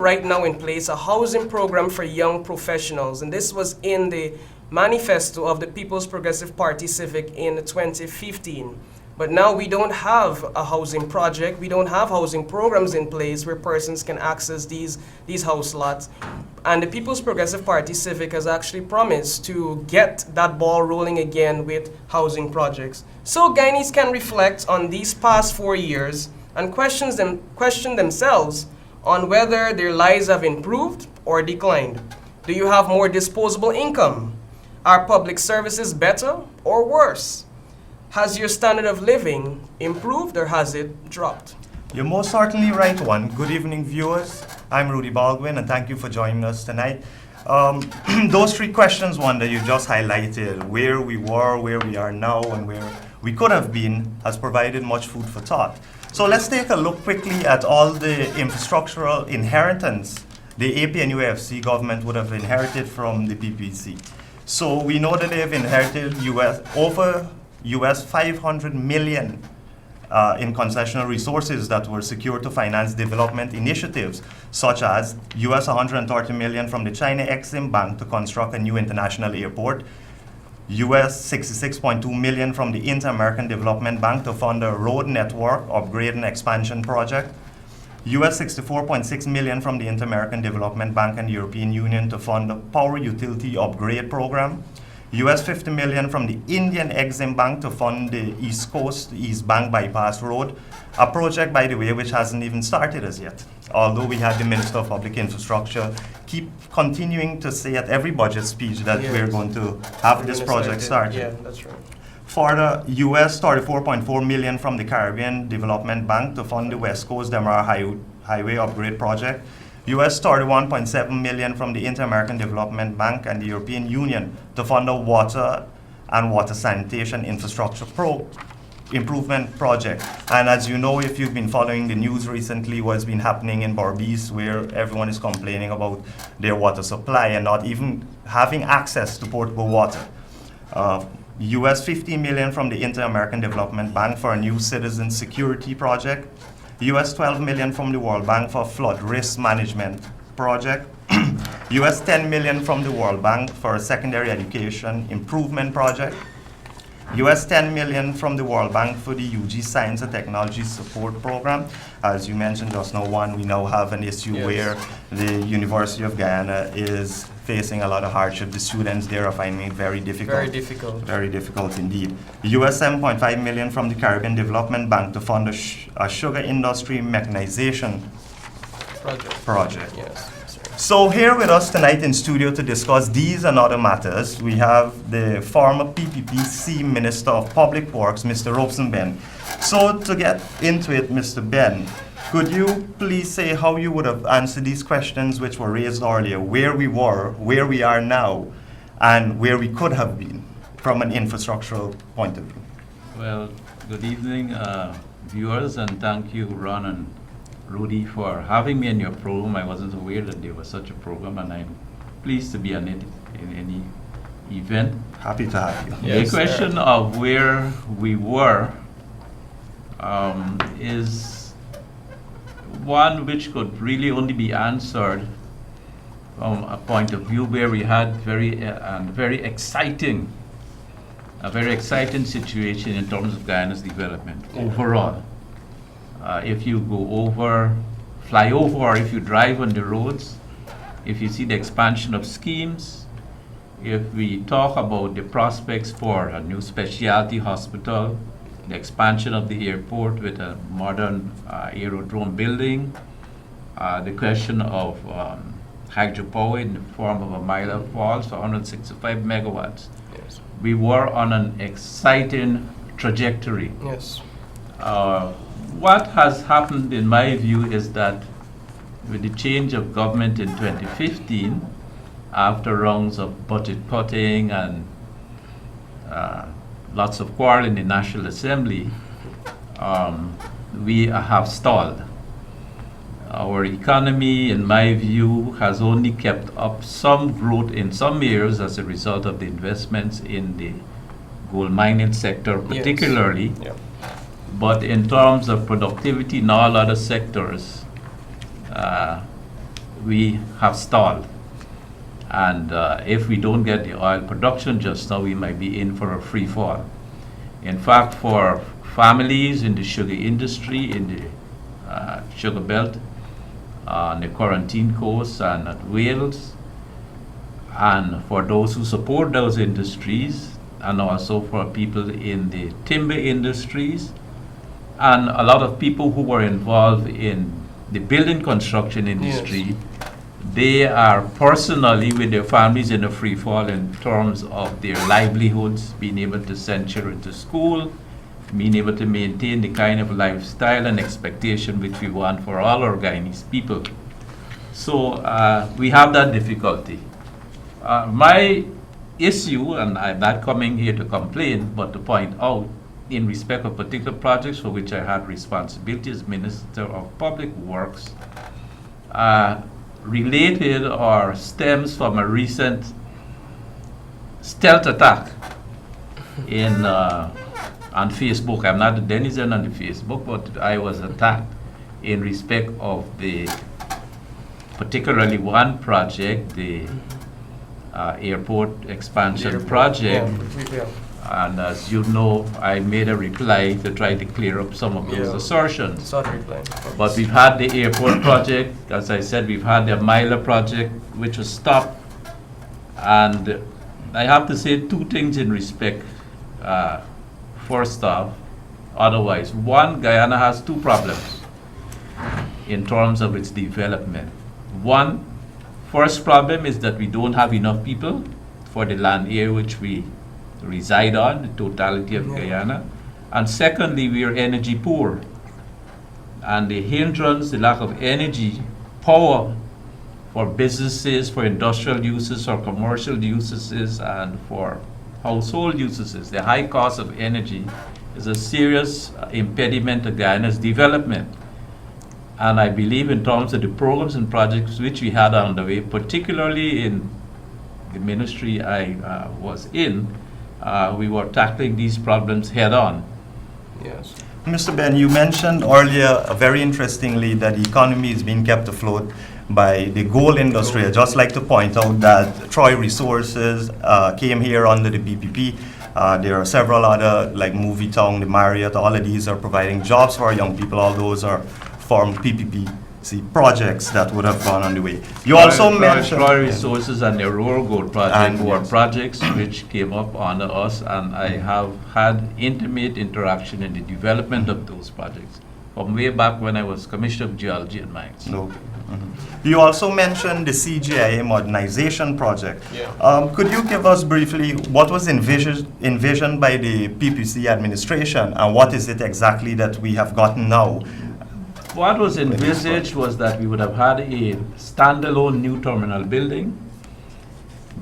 right now in place a housing program for young professionals, and this was in the manifesto of the People's Progressive Party Civic in 2015. But now we don't have a housing project, we don't have housing programs in place where persons can access these house lots. And the People's Progressive Party Civic has actually promised to get that ball rolling again with housing projects. So Guyanese can reflect on these past 4 years and question themselves on whether their lives have improved or declined. Do you have more disposable income? Are public services better or worse? Has your standard of living improved or has it dropped? You're most certainly right, Juan. Good evening, viewers. I'm Roodi Balgobin, and thank you for joining us tonight. Those three questions, Juan, that you just highlighted, where we were, where we are now, and where we could have been, has provided much food for thought. So let's take a look quickly at all the infrastructural inheritance the AP and UAFC government would have inherited from the PPC. So we know that they've inherited over US 500 million in concessional resources that were secured to finance development initiatives, such as US 130 million from the China Exim Bank to construct a new international airport, US 66.2 million from the Inter-American Development Bank to fund a road network upgrade and expansion project, US 64.6 million from the Inter-American Development Bank and the European Union to fund a power utility upgrade program, US 50 million from the Indian Exim Bank to fund the East Coast East Bank Bypass Road, a project, by the way, which hasn't even started as yet. Although we had the Minister of Public Infrastructure keep continuing to say at every budget speech that we're going to have this project started. Yeah, that's right. Further, US 34.4 million from the Caribbean Development Bank to fund the West Coast Demerara Highway Upgrade Project, US 31.7 million from the Inter-American Development Bank and the European Union to fund a water and water sanitation infrastructure improvement project. And as you know, if you've been following the news recently, what's been happening in Berbice, where everyone is complaining about their water supply and not even having access to potable water. US 15 million from the Inter-American Development Bank for a new citizen security project, US 12 million from the World Bank for flood risk management project, US 10 million from the World Bank for a secondary education improvement project, US 10 million from the World Bank for the UG Science and Technology Support Program. As you mentioned just now, Juan, we now have an issue where the University of Guyana is facing a lot of hardship. The students there are finding it very difficult. Very difficult. Very difficult indeed. US 7.5 million from the Caribbean Development Bank to fund a sugar industry mechanization project. Yes. So here with us tonight in studio to discuss these and other matters, we have the former PPPC Minister of Public Works, Mr. Robeson-Ben. So to get into it, Mr. Ben, could you please say how you would have answered these questions which were raised earlier, where we were, where we are now, and where we could have been from an infrastructural point of view? Well, good evening, viewers, and thank you, Ron and Roodi, for having me in your program. I wasn't aware that there was such a program, and I'm pleased to be in it in any event. Happy to have you. Yes, the question of where we were is one which could really only be answered from a point of view where we had a very exciting situation in terms of Guyana's development overall. If you fly over, or if you drive on the roads, if you see the expansion of schemes, if we talk about the prospects for a new specialty hospital, the expansion of the airport with a modern aerodrome building, the question of hydropower in the form of a Myla Falls for 165 megawatts. Yes. We were on an exciting trajectory. Yes. What has happened, in my view, is that with the change of government in 2015, after rounds of budget cutting and lots of quarrel in the National Assembly, we have stalled. Our economy, in my view, has only kept up some growth in some areas as a result of the investments in the gold mining sector, particularly. Yes. But in terms of productivity in all other sectors, we have stalled. And if we don't get the oil production just now, we might be in for a free fall. In fact, for families in the sugar industry, in the sugar belt, on the Quarantine Coast and at Wales, and for those who support those industries, and also for people in the timber industries, and a lot of people who were involved in the building construction industry, Yes. they are personally with their families in a free fall in terms of their livelihoods, being able to send children to school, being able to maintain the kind of lifestyle and expectation which we want for all our Guyanese people. So we have that difficulty. My issue, and I'm not coming here to complain, but to point out, in respect of particular projects for which I had responsibility as Minister of Public Works, related or stems from a recent stealth attack in on Facebook. I'm not a denizen on the Facebook, but I was attacked in respect of the particularly one project, the airport expansion project. Yeah. And as you know, I made a reply to try to clear up some of those Yeah. assertions. Saw the reply. But we've had the airport project, as I said, we've had the Myla project, which was stopped. And I have to say two things in respect. First off, otherwise, one, Guyana has two problems in terms of its development. One, first problem is that we don't have enough people for the land area which we reside on, the totality of Guyana. And secondly, we are energy poor. And the hindrance, the lack of energy, power for businesses, for industrial uses, or commercial uses, and for household uses, the high cost of energy is a serious impediment to Guyana's development. And I believe in terms of the programs and projects which we had underway, particularly in the ministry I was in, we were tackling these problems head on. Yes. Mr. Ben, you mentioned earlier, very interestingly, that the economy is being kept afloat by the gold industry. I'd just like to point out that Troy Resources came here under the BPP. There are several other, like Movie Town, the Marriott, all of these are providing jobs for our young people. All those are formed PPPC projects that would have gone on the way. You also mentioned... Troy Resources and the Rural Gold Project And were yes. projects which came up under us, and I have had intimate interaction in the development of those projects from way back when I was Commissioner of Geology and Mines. Okay. You also mentioned the CGIA modernization project. Yeah. Could you give us briefly what was envisioned by the PPC administration, and what is it exactly that we have gotten now? What was envisaged was that we would have had a standalone new terminal building.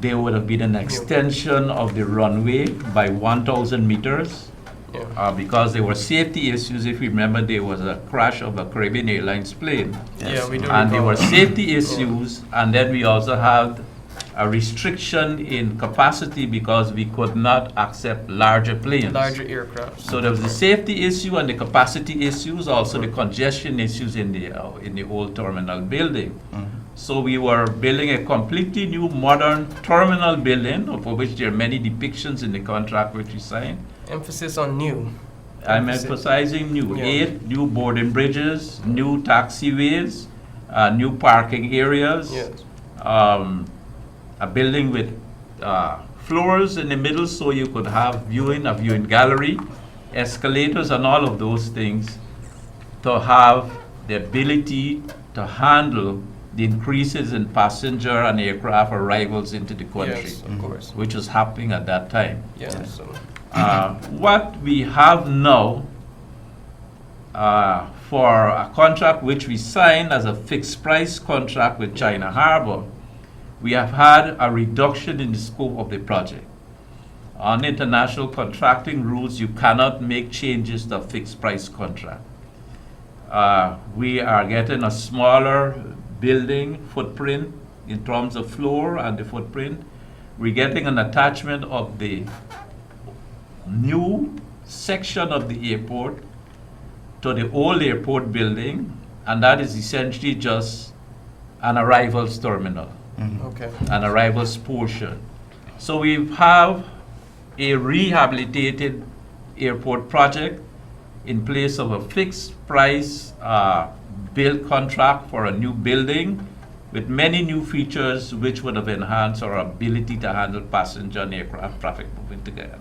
There would have been an extension of the runway by 1,000 meters. Yeah. Because there were safety issues. If you remember, there was a crash of a Caribbean Airlines plane. Yeah, we do. And there recall were that. safety issues, and then we also had a restriction in capacity because we could not accept larger planes. Larger aircraft. So there was the safety issue and the capacity issues, also the congestion issues in the old terminal building. So we were building a completely new modern terminal building, for which there are many depictions in the contract which we signed. Emphasis on new. I'm emphasizing new. Yeah. 8 new boarding bridges, new taxiways, new parking areas. Yes. A building with floors in the middle so you could have a viewing gallery, escalators, and all of those things to have the ability to handle the increases in passenger and aircraft arrivals into the country, Yes, of course. which was happening at that time. Yeah. So, What we have now for a contract which we signed as a fixed price contract with China Harbor, we have had a reduction in the scope of the project. On international contracting rules, you cannot make changes to a fixed price contract. We are getting a smaller building footprint in terms of floor and the footprint. We're getting an attachment of the new section of the airport to the old airport building, and that is essentially just an arrivals terminal, Okay. an arrivals portion. So we have a rehabilitated airport project in place of a fixed price build contract for a new building with many new features which would have enhanced our ability to handle passenger and aircraft traffic moving together.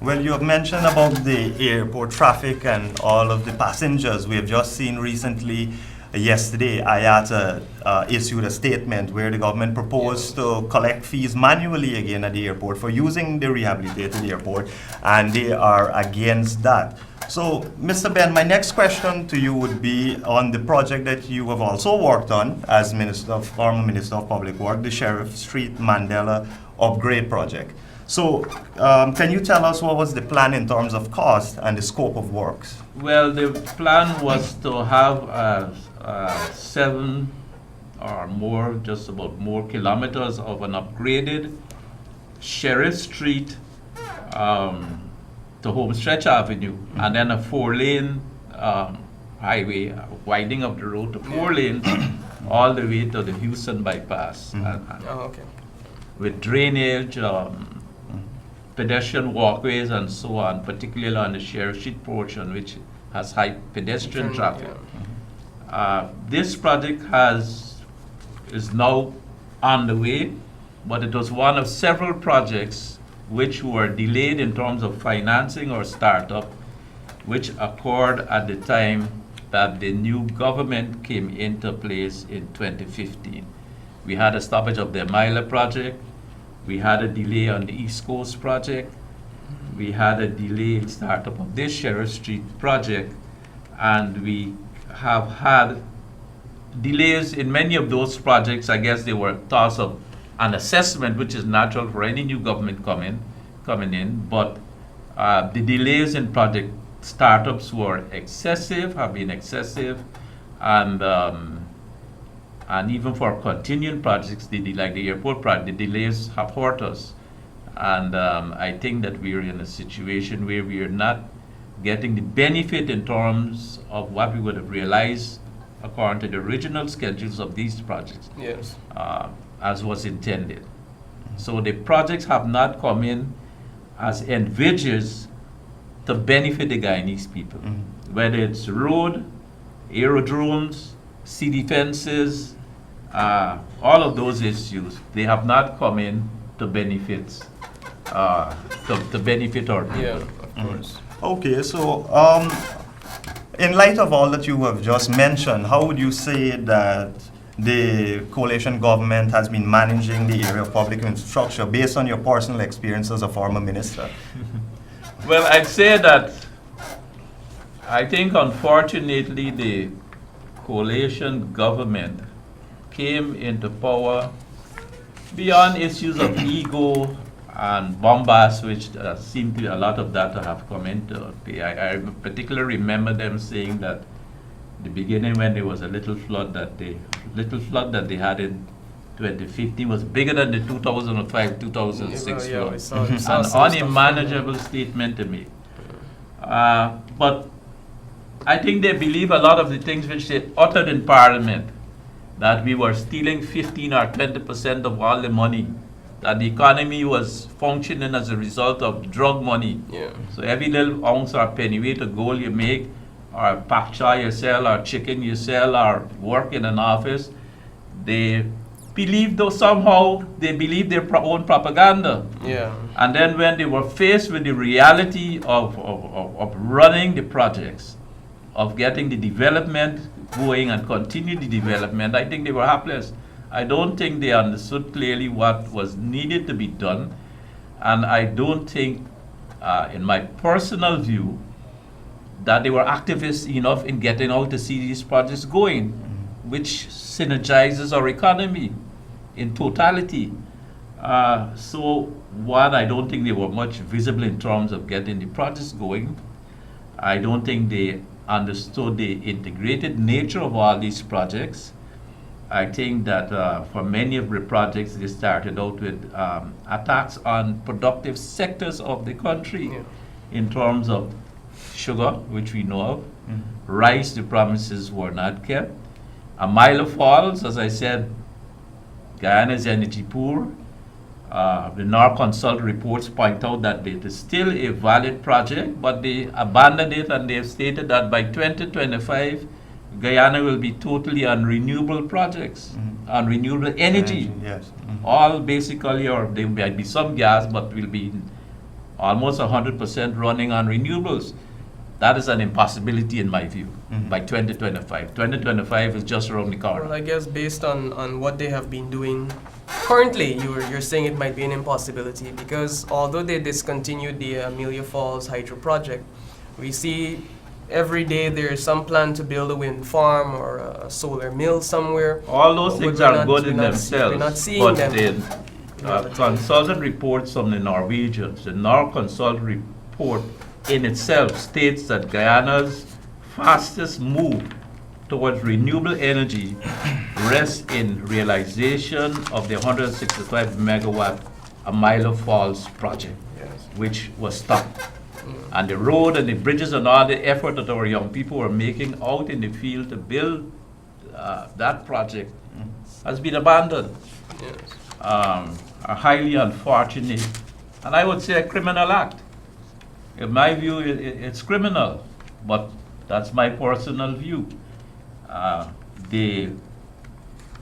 Well, you have mentioned about the airport traffic and all of the passengers. We have just seen recently, yesterday, IATA issued a statement where the government proposed to collect fees manually again at the airport for using the rehabilitated airport, and they are against that. So, Mr. Ben, my next question to you would be on the project that you have also worked on as former Minister of Public Works, the Sheriff Street Mandela upgrade project. So, can you tell us what was the plan in terms of cost and the scope of works? Well, the plan was to have 7 or more, just about more kilometers of an upgraded Sheriff Street to Homestretch Avenue, and then a 4-lane highway, widening of the road to 4 lanes all the way to the Houston bypass. And Oh, okay. with drainage, pedestrian walkways and so on, particularly on the Sheriff Street portion, which has high pedestrian traffic. This project is now on the way, but it was one of several projects which were delayed in terms of financing or startup, which occurred at the time that the new government came into place in 2015. We had a stoppage of the Mila project. We had a delay on the East Coast project. We had a delay in startup of this Sheriff Street project. And we have had delays in many of those projects. I guess they were thoughts of an assessment, which is natural for any new government coming in. But the delays in project startups were excessive, have been excessive. And even for continuing projects, like the airport project, the delays have hurt us. And I think that we're in a situation where we are not getting the benefit in terms of what we would have realized according to the original schedules of these projects, Yes. as was intended. So the projects have not come in as envisaged to benefit the Guyanese people, whether it's road, aerodromes, sea defenses, all of those issues, they have not come in to benefit to benefit our people. Yeah, of course. Okay, so in light of all that you have just mentioned, how would you say that the coalition government has been managing the area of public infrastructure based on your personal experience as a former minister? Well, I'd say that I think unfortunately the coalition government came into power beyond issues of ego and bombast, which seem to a lot of that to have come into play. I particularly remember them saying that the beginning, when there was a little flood that they had in 2015 was bigger than the 2005-2006 Yeah, we flood. saw An some stuff unmanageable statement to me. But I think they believe a lot of the things which they uttered in Parliament, that we were stealing 15 or 20% of all the money, that the economy was functioning as a result of drug money. Yeah. So every little ounce or pennyweight of gold you make, or pak choy you sell, or chicken you sell, or work in an office, they believe, though somehow they believe their own propaganda. Yeah. And then when they were faced with the reality of running the projects, of getting the development going and continue the development, I think they were helpless. I don't think they understood clearly what was needed to be done. And I don't think, in my personal view, that they were activists enough in getting out to see these projects going, which synergizes our economy in totality. So one, I don't think they were much visible in terms of getting the projects going. I don't think they understood the integrated nature of all these projects. I think that for many of the projects, they started out with attacks on productive sectors of the country, in terms of sugar, which we know of, rice, the promises were not kept. A mile of falls, as I said, Guyana is energy poor. The NOR consult reports point out that it is still a valid project, but they abandoned it and they have stated that by 2025, Guyana will be totally on renewable projects, on renewable energy. Yes. All basically, or there might be some gas, but will be almost 100% running on renewables. That is an impossibility in my view by 2025. 2025 is just around the corner. Well, I guess based on what they have been doing currently, you're saying it might be an impossibility because although they discontinued the Amelia Falls hydro project, we see every day there is some plan to build a wind farm or a solar mill somewhere. All those But things we're are not- good we're in not themselves, we're not seeing but them. the consultant reports from the Norwegians, the NOR consultant report in itself states that Guyana's fastest move towards renewable energy rests in realization of the 165 megawatt Amelia Falls project, Yes. which was stopped. And the road and the bridges and all the effort that our young people were making out in the field to build that project has been abandoned. Yes. A highly unfortunate, and I would say a criminal act. In my view, it's criminal, but that's my personal view. The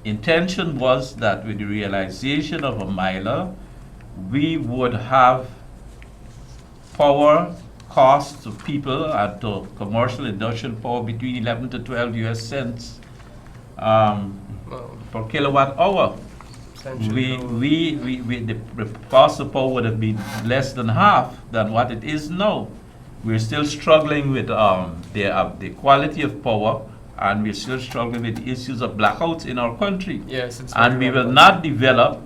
intention was that with the realization of Amelia, we would have power costs to people and to commercial industrial power between 11 to 12 US cents Well, per kilowatt hour. essentially, The cost of power would have been less than half than what it is now. We're still struggling with the quality of power, and we're still struggling with the issues of blackouts in our country. yes, it's And very we will well not develop.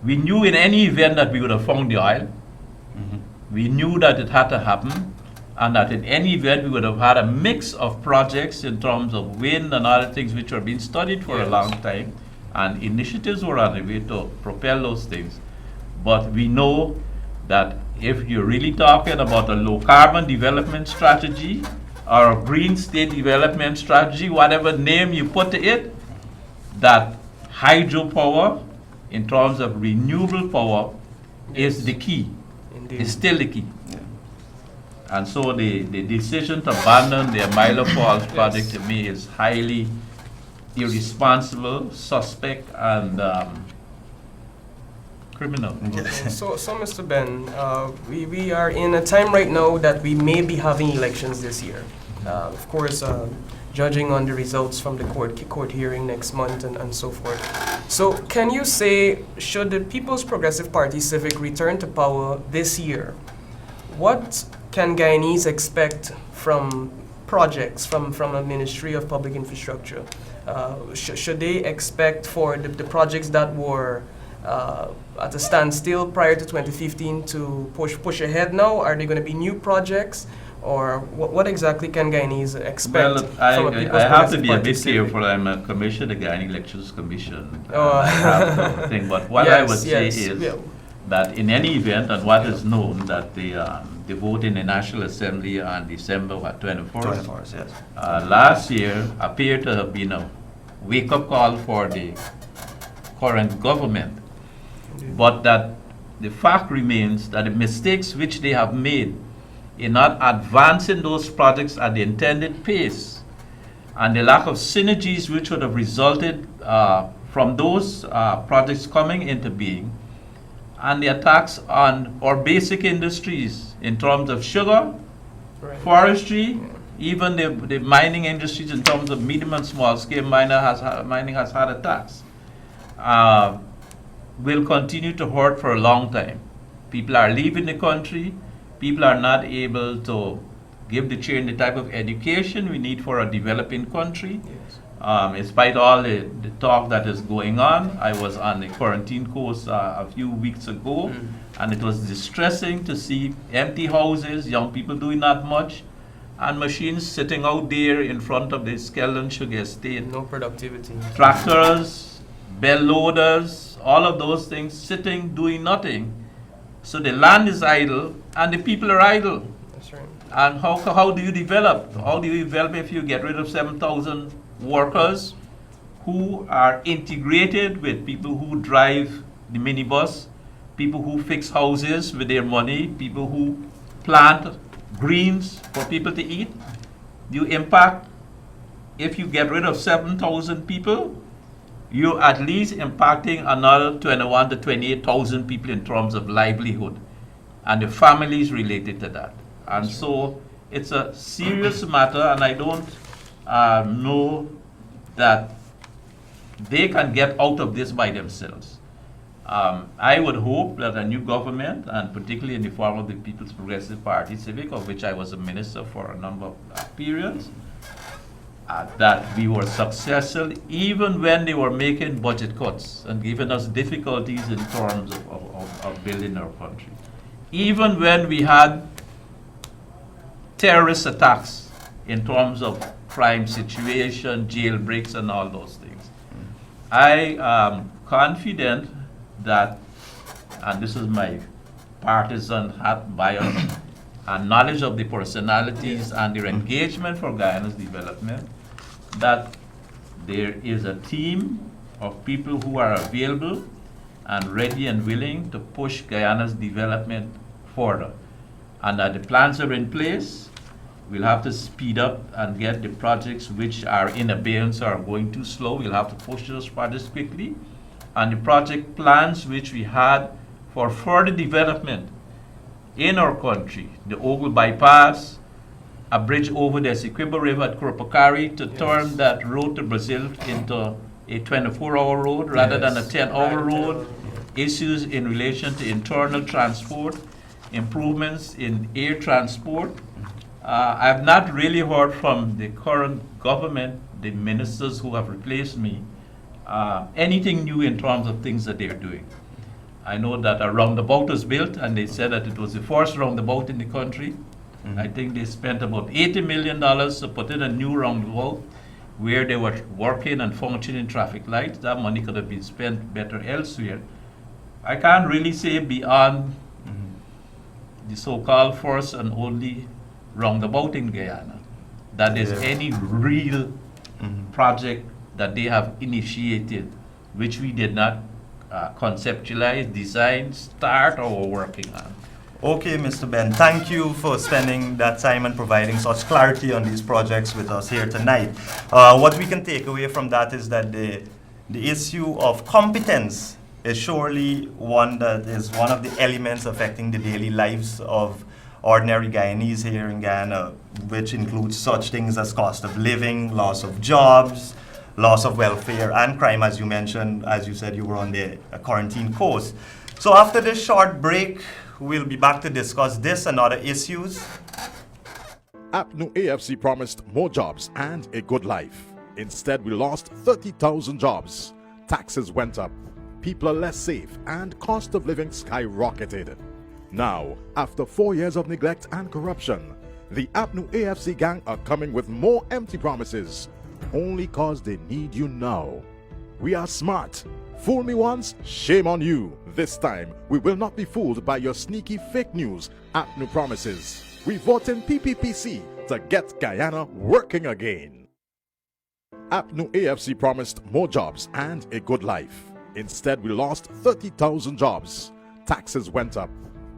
We knew in any event that we would have found the oil. We knew that it had to happen, and that in any event we would have had a mix of projects in terms of wind and other things which are being studied for a Yes. long time, and initiatives were on the way to propel those things. But we know that if you're really talking about a low carbon development strategy or a green state development strategy, whatever name you put to it, that hydropower in terms of renewable power is the key. Indeed. Is still the key. And so the decision to abandon the Amelia Falls project to me is highly irresponsible, suspect, and criminal. Okay, so Mr. Ben, we are in a time right now that we may be having elections this year. Of course, judging on the results from the court hearing next month and so forth. So can you say, should the People's Progressive Party Civic return to power this year, what can Guyanese expect from projects from a Ministry of Public Infrastructure? Should they expect for the projects that were at a standstill prior to 2015 to push ahead now? Are they going to be new projects? Or what exactly can Guyanese expect Well, from a People's I have to Progressive be a Party bit Civic? careful. I'm a commissioner, the Guyana Elections Commission. Oh. I have to think. But what I would say Yes, is yeah. that in any event, and what is known, that the vote in the National Assembly on December 24th, 24, yes. last year appeared to have been a wake-up call for the current government. But that the fact remains that the mistakes which they have made in not advancing those projects at the intended pace, and the lack of synergies which would have resulted from those projects coming into being, and the attacks on our basic industries in terms of sugar, Right. forestry, even the mining industries in terms of medium and small scale mining has had attacks, will continue to hurt for a long time. People are leaving the country. People are not able to give the children the type of education we need for a developing country. Yes. In spite of all the talk that is going on, I was on the quarantine course a few weeks ago, and it was distressing to see empty houses, young people doing not much, and machines sitting out there in front of the Skeleton Sugar Estate. No productivity. Tractors, bell loaders, all of those things sitting, doing nothing. So the land is idle, and the people are idle. That's right. And how do you develop? How do you develop if you get rid of 7,000 workers who are integrated with people who drive the minibus, people who fix houses with their money, people who plant greens for people to eat. You impact, if you get rid of 7,000 people, you're at least impacting another 21 to 28,000 people in terms of livelihood and the families related to that. And so it's a serious matter, and I don't know that they can get out of this by themselves. I would hope that a new government, and particularly in the form of the People's Progressive Party Civic, of which I was a minister for a number of periods, that we were successful even when they were making budget cuts and giving us difficulties in terms of building our country. Even when we had terrorist attacks in terms of crime situation, jailbreaks, and all those things. I am confident that, and this is my partisan hat bias, and knowledge of the personalities and their engagement for Guyana's development, that there is a team of people who are available and ready and willing to push Guyana's development further. And that the plans are in place. We'll have to speed up and get the projects which are in abeyance or are going too slow. We'll have to push those projects quickly. And the project plans which we had for further development in our country, the Ogle bypass, a bridge over the Essequibo River at Kurupakari to turn that road to Brazil into a 24-hour road rather than a 10-hour road, issues in relation to internal transport, improvements in air transport. I've not really heard from the current government, the ministers who have replaced me, anything new in terms of things that they're doing. I know that a roundabout was built, and they said that it was the first roundabout in the country. I think they spent about $80 million to put in a new roundabout where they were working and functioning traffic lights. That money could have been spent better elsewhere. I can't really say beyond the so-called first and only roundabout in Guyana that there's any real project that they have initiated which we did not conceptualize, design, start, or were working on. Okay, Mr. Ben, thank you for spending that time and providing such clarity on these projects with us here tonight. What we can take away from that is that the issue of competence is surely one that is one of the elements affecting the daily lives of ordinary Guyanese here in Guyana, which includes such things as cost of living, loss of jobs, loss of welfare, and crime, as you mentioned. As you said, you were on the quarantine course. So after this short break, we'll be back to discuss this and other issues. APNU AFC promised more jobs and a good life. Instead, we lost 30,000 jobs. Taxes went up, people are less safe, and cost of living skyrocketed. Now, after 4 years of neglect and corruption, the APNU AFC gang are coming with more empty promises, only cause they need you now. We are smart. Fool me once, shame on you. This time, we will not be fooled by your sneaky fake news, APNU promises. We vote in PPPC to get Guyana working again. APNU AFC promised more jobs and a good life. Instead, we lost 30,000 jobs. Taxes went up,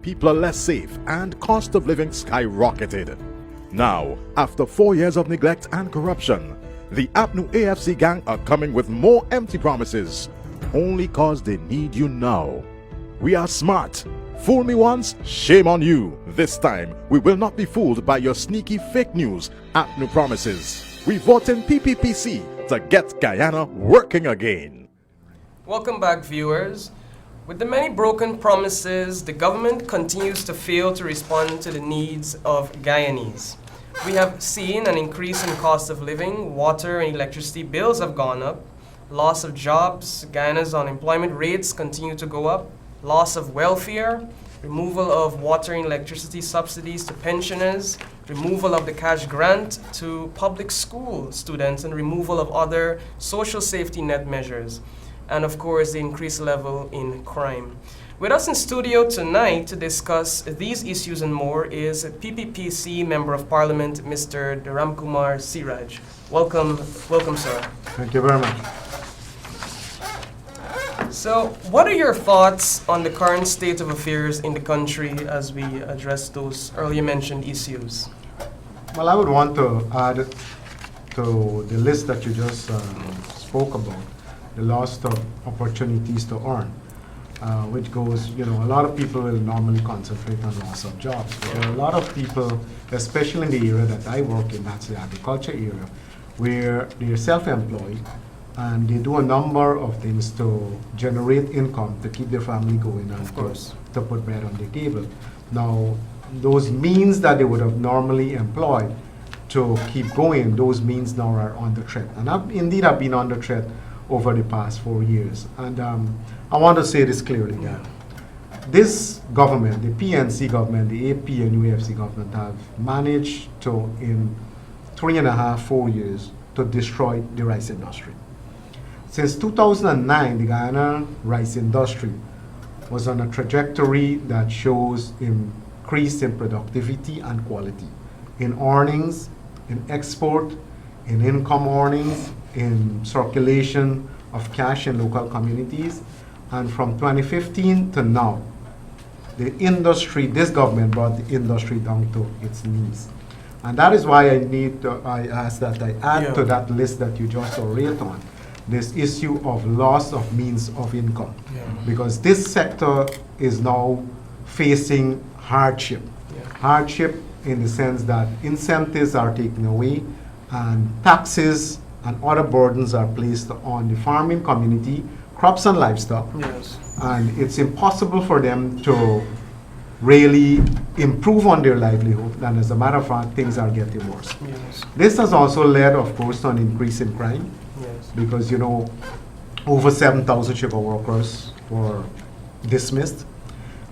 people are less safe, and cost of living skyrocketed. Now, after 4 years of neglect and corruption, the APNU AFC gang are coming with more empty promises, only cause they need you now. We are smart. Fool me once, shame on you. This time, we will not be fooled by your sneaky fake news, APNU promises. We vote in PPPC to get Guyana working again. Welcome back, viewers. With the many broken promises, the government continues to fail to respond to the needs of Guyanese. We have seen an increase in cost of living, water and electricity bills have gone up, loss of jobs, Guyana's unemployment rates continue to go up, loss of welfare, removal of water and electricity subsidies to pensioners, removal of the cash grant to public school students, and removal of other social safety net measures, and of course the increased level in crime. With us in studio tonight to discuss these issues and more is PPPC Member of Parliament, Mr. Dharamkumar Siraj. Welcome, sir. Thank you very much. So, what are your thoughts on the current state of affairs in the country as we address those earlier mentioned issues? Well, I would want to add to the list that you just spoke about, the loss of opportunities to earn, which goes, a lot of people will normally concentrate on loss of jobs. But there are a lot of people, especially in the area that I work in, that's the agriculture area, where they're self-employed and they do a number of things to generate income to keep their family going and to put bread on the table. Now, those means that they would have normally employed to keep going, those means now are under threat. And indeed have been under threat over the past 4 years. And I want to say this clearly, that this government, the PNC government, the AP and UFC government have managed to, in 3.5, 4 years, to destroy the rice industry. Since 2009, the Guyana rice industry was on a trajectory that shows increase in productivity and quality, in earnings, in export, in income earnings, in circulation of cash in local communities. And from 2015 to now, the industry, this government brought the industry down to its knees. And that is why I ask that I add to that list that you just orate on, this issue of loss of means of income. Because this sector is now facing hardship. Hardship in the sense that incentives are taken away and taxes and other burdens are placed on the farming community, crops and livestock. And it's impossible for them to really improve on their livelihood, and as a matter of fact, things are getting worse. This has also led, of course, to an increase in crime, because, over 7,000 sugar workers were dismissed.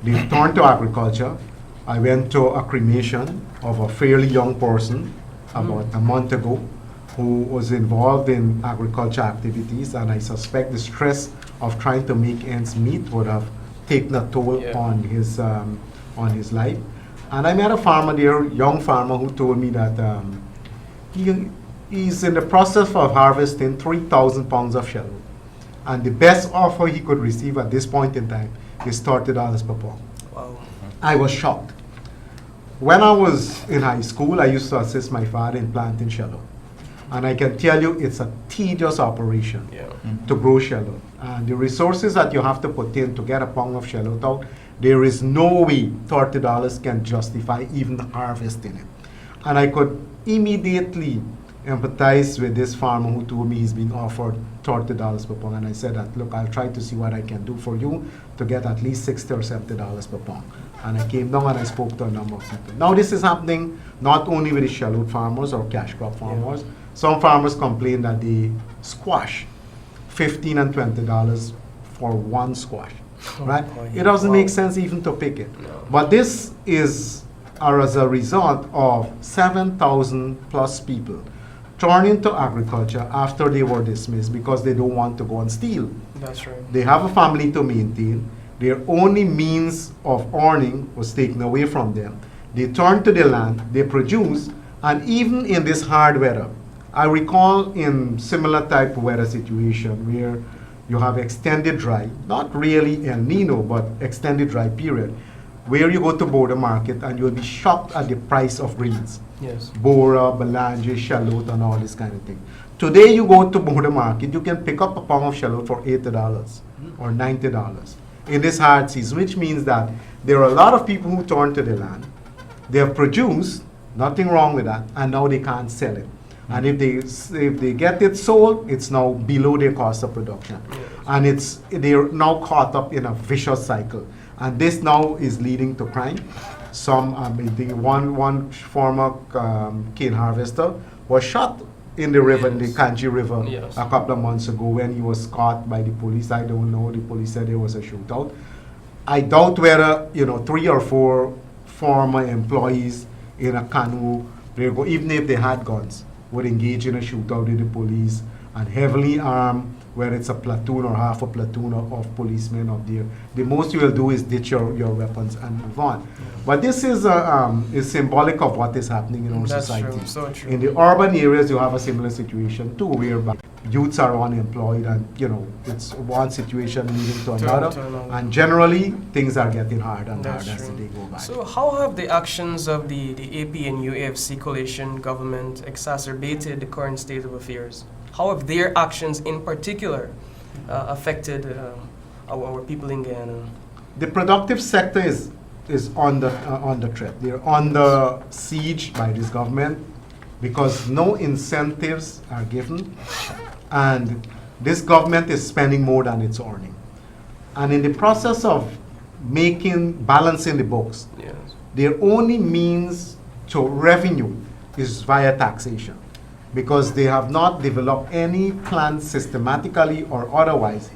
They've turned to agriculture. I went to a cremation of a fairly young person about a month ago who was involved in agriculture activities, and I suspect the stress of trying to make ends meet would have taken a toll on his life. And I met a farmer there, young farmer, who told me that he's in the process of harvesting 3,000 pounds of shallot, and the best offer he could receive at this point in time is $30 per pound. Wow. I was shocked. When I was in high school, I used to assist my father in planting shallot. And I can tell you it's a tedious operation to grow shallot. And the resources that you have to put in to get a pound of shallot out, there is no way $30 can justify even harvesting it. And I could immediately empathize with this farmer who told me he's being offered $30 per pound. And I said that, look, I'll try to see what I can do for you to get at least $60 or $70 per pound. And I came down and I spoke to a number of people. Now this is happening not only with the shallot farmers or cash crop farmers. Some farmers complain that they squash $15 and $20 for one squash, right? It doesn't make sense even to pick it. But this is as a result of 7,000 plus people turning to agriculture after they were dismissed because they don't want to go and steal. That's right. They have a family to maintain. Their only means of earning was taken away from them. They turn to the land, they produce, and even in this hard weather, I recall in similar type of weather situation where you have extended dry, not really El Nino, but extended dry period, where you go to border market and you'll be shocked at the price of greens. Bora, Belange, shallot, and all this kind of thing. Today you go to border market, you can pick up a pound of shallot for $80 or $90 in this hard season, which means that there are a lot of people who turn to the land. They have produced, nothing wrong with that, and now they can't sell it. And if they get it sold, it's now below their cost of production. And they're now caught up in a vicious cycle. And this now is leading to crime. One former cane harvester was shot in the river, in the Kanji River, a couple of months ago when he was caught by the police. I don't know, the police said there was a shootout. I doubt whether, 3 or 4 former employees in a canoe, even if they had guns, would engage in a shootout with the police and heavily armed, where it's a platoon or half a platoon of policemen up there. The most you will do is ditch your weapons and move on. But this is symbolic of what is happening in our society. True, so true. In the urban areas, you have a similar situation too, whereby youths are unemployed, and it's one situation leading to another, to another. and generally things are getting harder and That's harder as the true. day go by. So how have the actions of the APNU AFC coalition government exacerbated the current state of affairs? How have their actions in particular affected our people in Guyana? The productive sector is under threat. They're under siege by this government because no incentives are given, and this government is spending more than it's earning. And in the process of balancing the books, Yes. their only means to revenue is via taxation, because they have not developed any plan systematically or otherwise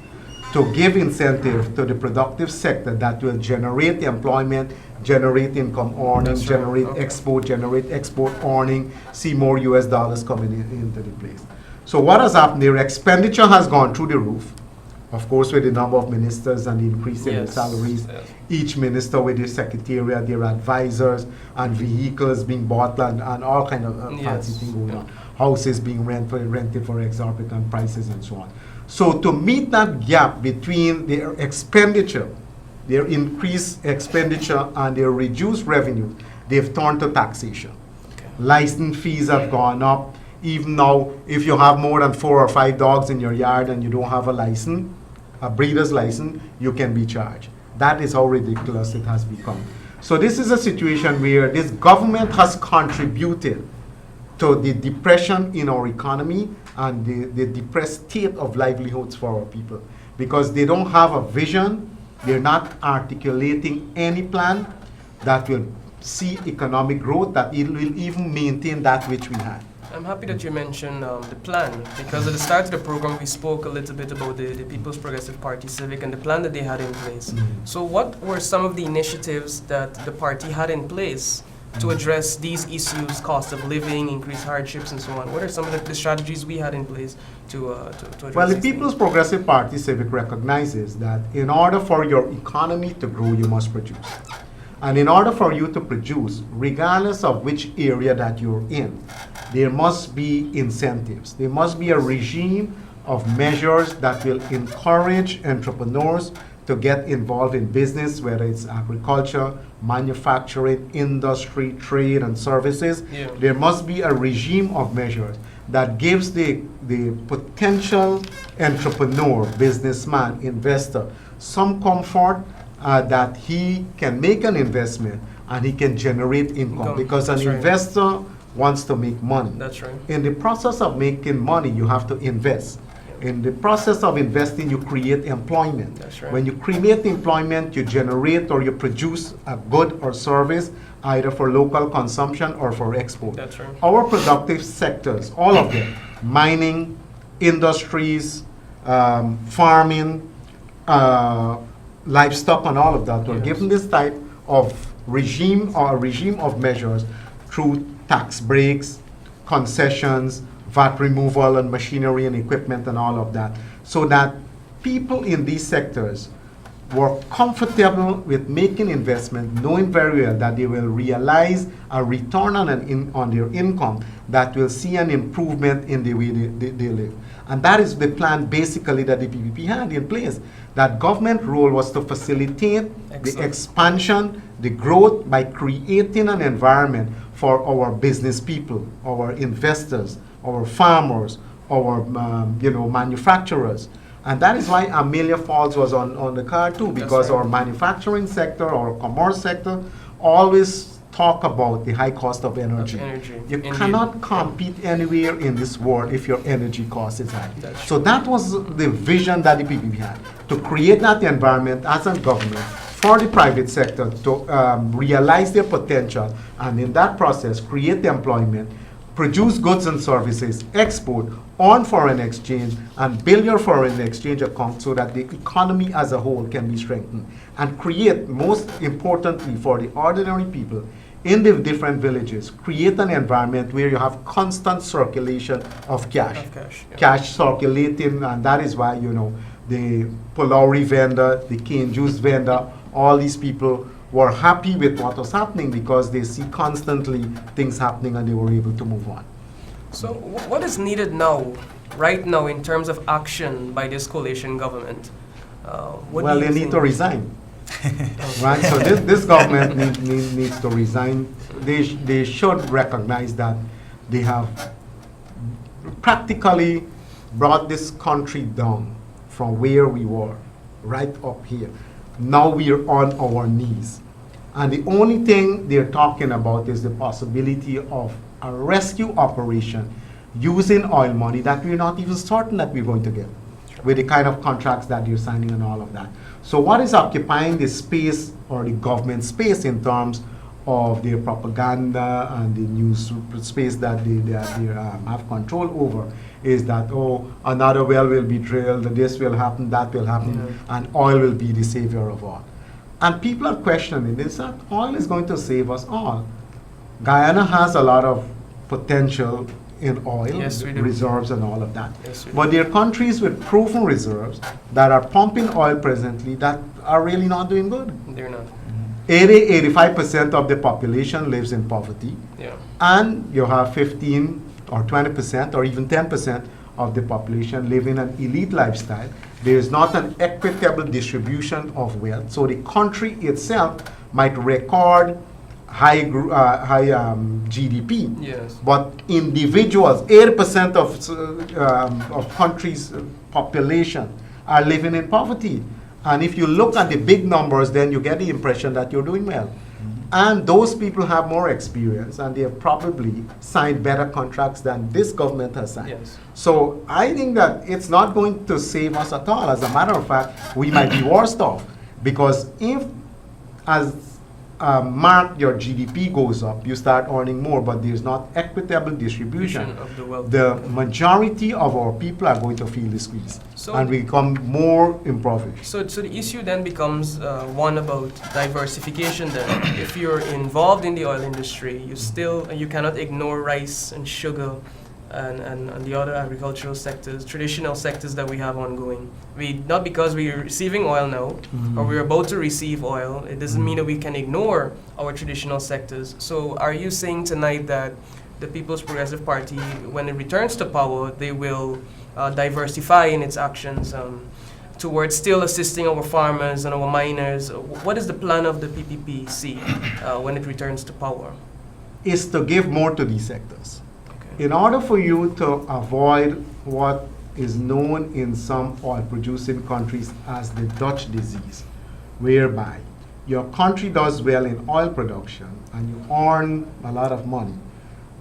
to give incentive to the productive sector that will generate employment, generate income earning, That's right. generate Okay. generate export earning, see more US dollars coming into the place. So what has happened? Their expenditure has gone through the roof, of course, with the number of ministers and the increase in the Yes. salaries. Yes. Each minister with their secretariat, their advisors, and vehicles being bought, and all kind of fancy Yes. thing going Yeah. on. Houses being rented for exorbitant prices and so on. So to meet that gap between their expenditure, their increased expenditure, and their reduced revenue, they've turned to taxation. Okay. License fees have gone up. Even now, if you have more than 4 or 5 dogs in your yard and you don't have a license, a breeder's license, you can be charged. That is how ridiculous it has become. So this is a situation where this government has contributed to the depression in our economy and the depressed state of livelihoods for our people, because they don't have a vision, they're not articulating any plan that will see economic growth, that it will even maintain that which we had. I'm happy that you mentioned the plan, because at the start of the program we spoke a little bit about the People's Progressive Party Civic and the plan that they had in place. So what were some of the initiatives that the party had in place to address these issues, cost of living, increased hardships, and so on? What are some of the strategies we had in place to address Well, the these People's things? Progressive Party Civic recognizes that in order for your economy to grow, you must produce. And in order for you to produce, regardless of which area that you're in, there must be incentives. There must be a regime of measures that will encourage entrepreneurs to get involved in business, whether it's agriculture, manufacturing, industry, trade, and services. Yeah. There must be a regime of measures that gives the potential entrepreneur, businessman, investor, some comfort that he can make an investment and he can generate income. Because an That's right. investor wants to make money. That's right. In the process of making money, you have to invest. In the process of investing, you create employment. That's right. When you create employment, you generate or you produce a good or service, either for local consumption or for export. That's right. Our productive sectors, all of them, mining, industries, farming, livestock, and all of that, were Yes. given this type of regime or a regime of measures through tax breaks, concessions, VAT removal and machinery and equipment and all of that, so that people in these sectors were comfortable with making investment, knowing very well that they will realize a return on their income that will see an improvement in the way they live. And that is the plan basically that the PPP had in place. That government role was to facilitate the Excellent. expansion, the growth, by creating an environment for our business people, our investors, our farmers, our manufacturers. And that is why Amelia Falls was on the card too, because right. our manufacturing sector, our commerce sector, always talk about the high cost of energy. You Indeed. cannot compete anywhere in this world if your energy cost is high. That's So that was the vision that the PPP had, to create that environment as a government for the private sector to realize their potential, and in that process create employment, produce goods and services, export, on foreign exchange, and build your foreign exchange account so that the economy as a whole can be strengthened, and create, most importantly for the ordinary people in the different villages, create an environment where you have constant circulation of cash. Of cash, yeah. Cash circulating, and that is why, the Polauri vendor, the cane juice vendor, all these people were happy with what was happening because they see constantly things happening and they were able to move on. So what is needed now, right now, in terms of action by this coalition government? What Well, do you they need think? to resign. Right, so this government needs to resign. They should recognize that they have practically brought this country down from where we were, right up here. Now we are on our knees. And the only thing they're talking about is the possibility of a rescue operation using oil money that we're not even certain that we're going to get, with the kind of contracts that you're signing and all of that. So what is occupying the space, or the government space, in terms of their propaganda and the news space that they have control over, is that, oh, another well will be drilled, this will happen, that will happen, and oil will be the savior of all. And people are questioning this, that oil is going to save us all. Guyana has a lot of potential in oil, Yes, we do. reserves and all of that. Yes, we do. But there are countries with proven reserves that are pumping oil presently that are really not doing good. They're not. 85% of the population lives in poverty, Yeah. and you have 15 or 20% or even 10% of the population living an elite lifestyle. There is not an equitable distribution of wealth. So the country itself might record high GDP, Yes. but individuals, 80% of countries' population are living in poverty. And if you look at the big numbers, then you get the impression that you're doing well. And those people have more experience, and they have probably signed better contracts than this government has signed. Yes. So I think that it's not going to save us at all. As a matter of fact, we might be worse off, because if, as Mark, your GDP goes up, you start earning more, but there's not equitable distribution. Of the wealth. The majority of our people are going to feel the squeeze, So- and we become more impoverished. So the issue then becomes one about diversification. Then, if you're involved in the oil industry, you cannot ignore rice and sugar, and the other agricultural sectors, traditional sectors that we have ongoing. Not because we're receiving oil now, or we're about to receive oil, it doesn't mean that we can ignore our traditional sectors. So are you saying tonight that the People's Progressive Party, when it returns to power, they will diversify in its actions towards still assisting our farmers and our miners? What is the plan of the PPPC when it returns to power? Is to give more to these sectors. Okay. In order for you to avoid what is known in some oil-producing countries as the Dutch disease, whereby your country does well in oil production and you earn a lot of money,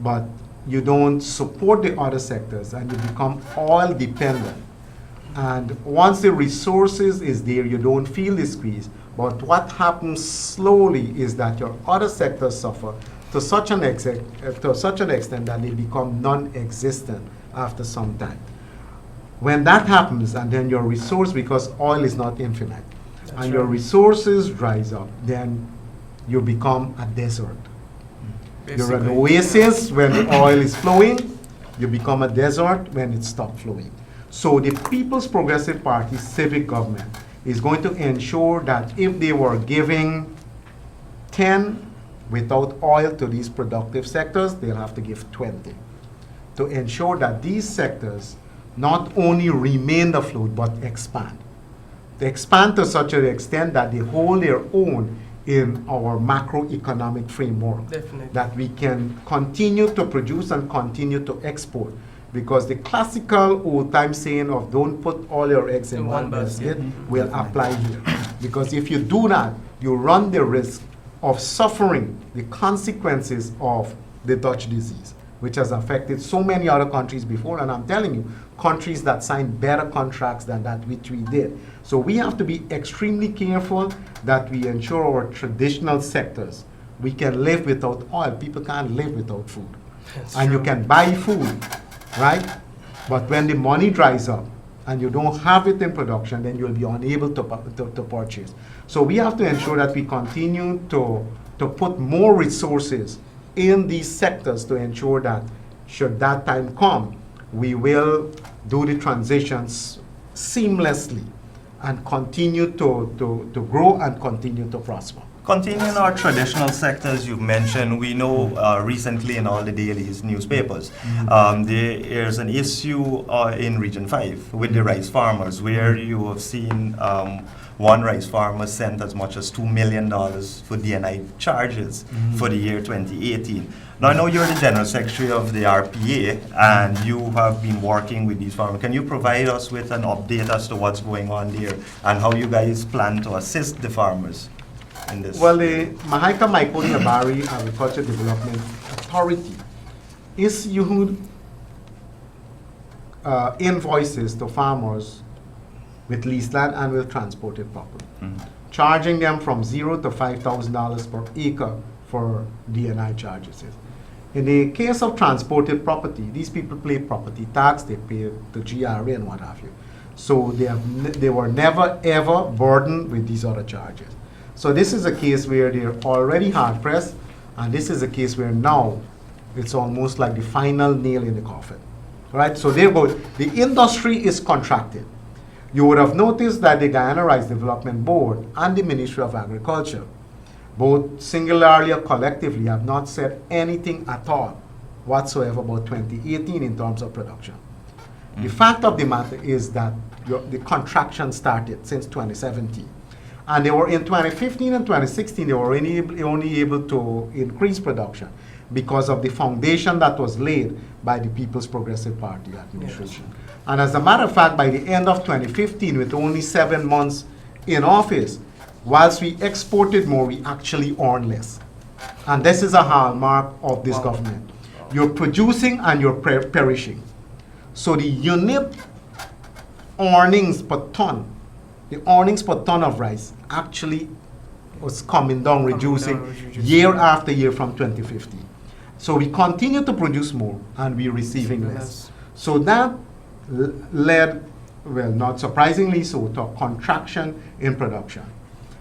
but you don't support the other sectors and you become oil dependent. And once the resources is there, you don't feel the squeeze. But what happens slowly is that your other sectors suffer to such an extent that they become non-existent after some time. When that happens, and then your resource, because oil is not infinite, That's and your right. resources dries up, then you become a desert. You're an Basically, oasis when the oil is flowing, you become a desert when it stops flowing. So the People's Progressive Party civic government is going to ensure that if they were giving 10 without oil to these productive sectors, they'll have to give 20 to ensure that these sectors not only remain afloat but expand. They expand to such an extent that they hold their own in our macroeconomic framework. Definitely. That we can continue to produce and continue to export. Because the classical old-time saying of don't put all your eggs in one basket will apply here. Because if you do that, you run the risk of suffering the consequences of the Dutch disease, which has affected so many other countries before. And I'm telling you, countries that signed better contracts than that which we did. So we have to be extremely careful that we ensure our traditional sectors. We can live without oil. People can't live without food. That's And you true. can buy food, right? But when the money dries up and you don't have it in production, then you'll be unable to purchase. So we have to ensure that we continue to put more resources in these sectors to ensure that should that time come, we will do the transitions seamlessly and continue to grow and continue to prosper. Continuing our traditional sectors you've mentioned, we know recently in all the dailies newspapers, there is an issue in Region 5 with the rice farmers, where you have seen one rice farmer sent as much as $2 million for DNI charges for the year 2018. Now, I know you're the General Secretary of the RPA, and you have been working with these farmers. Can you provide us with an update as to what's going on there and how you guys plan to assist the farmers in this? Well, the Mahaika Maipuni Abari Agriculture Development Authority issued invoices to farmers with leased land and with transported property, charging them from $0 to $5,000 per acre for DNI charges. In the case of transported property, these people pay property tax, they pay the GRA and what have you. So they were never ever burdened with these other charges. So this is a case where they're already hard pressed, and this is a case where now it's almost like the final nail in the coffin. Right? So therefore, the industry is contracted. You would have noticed that the Guyana Rice Development Board and the Ministry of Agriculture, both singularly or collectively, have not said anything at all whatsoever about 2018 in terms of production. The fact of the matter is that the contraction started since 2017. And they were in 2015 and 2016, they were only able to increase production because of the foundation that was laid by the People's Progressive Party administration. Yes. And as a matter of fact, by the end of 2015, with only 7 months in office, whilst we exported more, we actually earned less. And this is a hallmark of this government. You're producing and you're perishing. So the unit earnings per ton, the earnings per ton of rice actually was coming down, reducing year after year from 2015. So we continue to produce more and we're receiving less. So that led, well, not surprisingly so, to a contraction in production.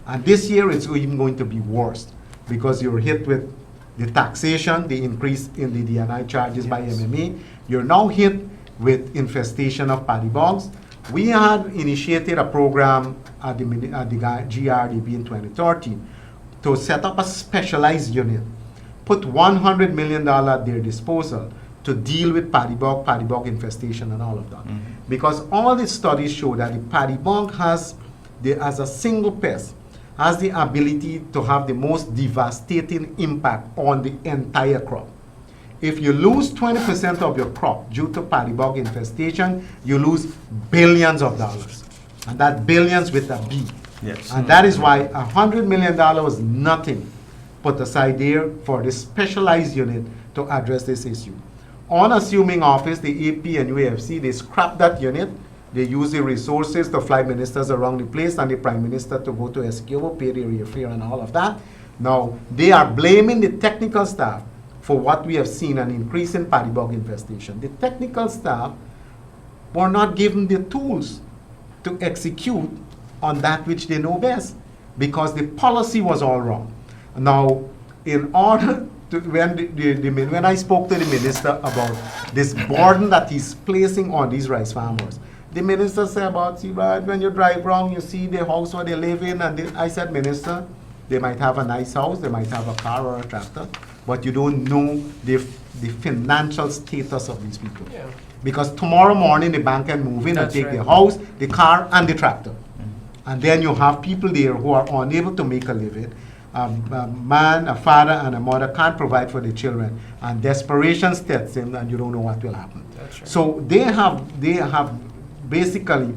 And this year it's even going to be worse because you're hit with the taxation, the increase in the DNI charges by MMA. You're now hit with infestation of paddy bogs. We had initiated a program at the GRDB in 2013 to set up a specialized unit, put $100 million at their disposal to deal with paddy bog infestation and all of that. Because all the studies show that the paddy bog has, as a single pest, has the ability to have the most devastating impact on the entire crop. If you lose 20% of your crop due to paddy bog infestation, you lose billions of dollars. And that billions with a B. Yes. And that is why $100 million was nothing put aside there for this specialized unit to address this issue. On assuming office, the AP and UAFC, they scrapped that unit. They use the resources to fly ministers around the place and the Prime Minister to go to Edghill, pay the airfare and all of that. Now, they are blaming the technical staff for what we have seen, an increase in paddy bog infestation. The technical staff were not given the tools to execute on that which they know best because the policy was all wrong. Now, in order to, when I spoke to the minister about this burden that he's placing on these rice farmers, the minister said about, see, right, when you drive around, you see the house where they live in, and I said, Minister, they might have a nice house, they might have a car or a tractor, but you don't know the financial status of these people. Yeah. Because tomorrow morning the bank can move in and take the house, the car, and the tractor. And then you have people there who are unable to make a living. A man, a father, and a mother can't provide for their children, and desperation steps in, and you don't know what will happen. So they have basically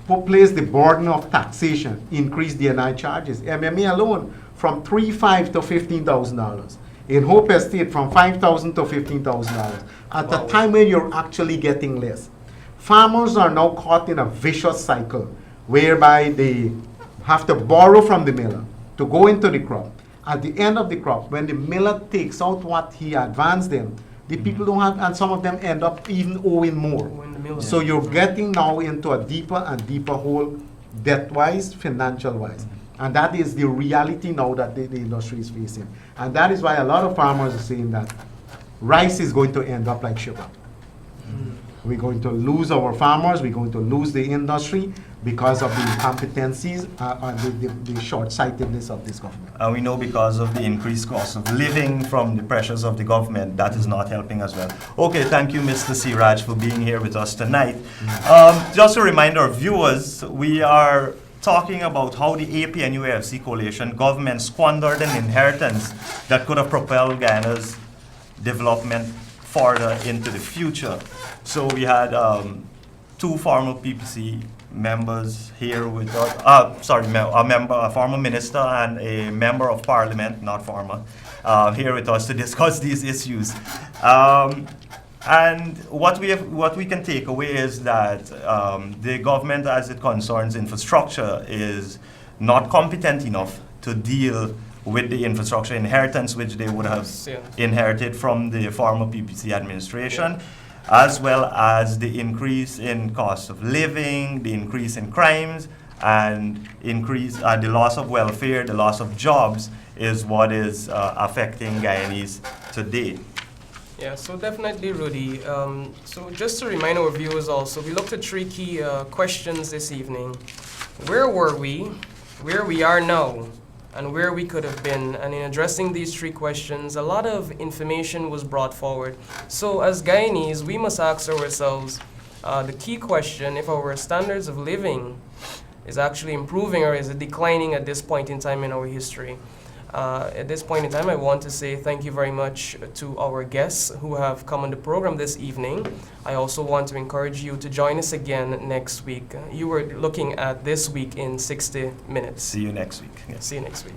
placed the burden of taxation, increased DNI charges. MMA alone from $3,500 to $15,000. In Hope Estate from $5,000 to $15,000 at the time when you're actually getting less. Farmers are now caught in a vicious cycle whereby they have to borrow from the miller to go into the crop. At the end of the crop, when the miller takes out what he advanced them, the people don't have, and some of them end up even owing more. So you're getting now into a deeper and deeper hole, debt-wise, financial-wise. And that is the reality now that the industry is facing. And that is why a lot of farmers are saying that rice is going to end up like sugar. We're going to lose our farmers, we're going to lose the industry because of the incompetencies and the short-sightedness of this government. And we know because of the increased cost of living from the pressures of the government, that is not helping as well. Okay, thank you, Mr. Siraj, for being here with us tonight. Just to remind our viewers, we are talking about how the AP and UAFC coalition government squandered an inheritance that could have propelled Guyana's development further into the future. So we had two former PPC members here with us, a former minister and a member of parliament, not former, here with us to discuss these issues. And what we can take away is that the government, as it concerns infrastructure, is not competent enough to deal with the infrastructure inheritance which they would have inherited from the former PPC administration, as well as the increase in cost of living, the increase in crimes, and the loss of welfare, the loss of jobs is what is affecting Guyanese today. Yeah, so definitely, Roodi. So just to remind our viewers also, we looked at three key questions this evening. Where were we, where we are now, and where we could have been? And in addressing these three questions, a lot of information was brought forward. So as Guyanese, we must ask ourselves the key question: if our standards of living is actually improving or is it declining at this point in time in our history? At this point in time, I want to say thank you very much to our guests who have come on the program this evening. I also want to encourage you to join us again next week. You were looking at This Week in 60 Minutes. See you next week. See you next week.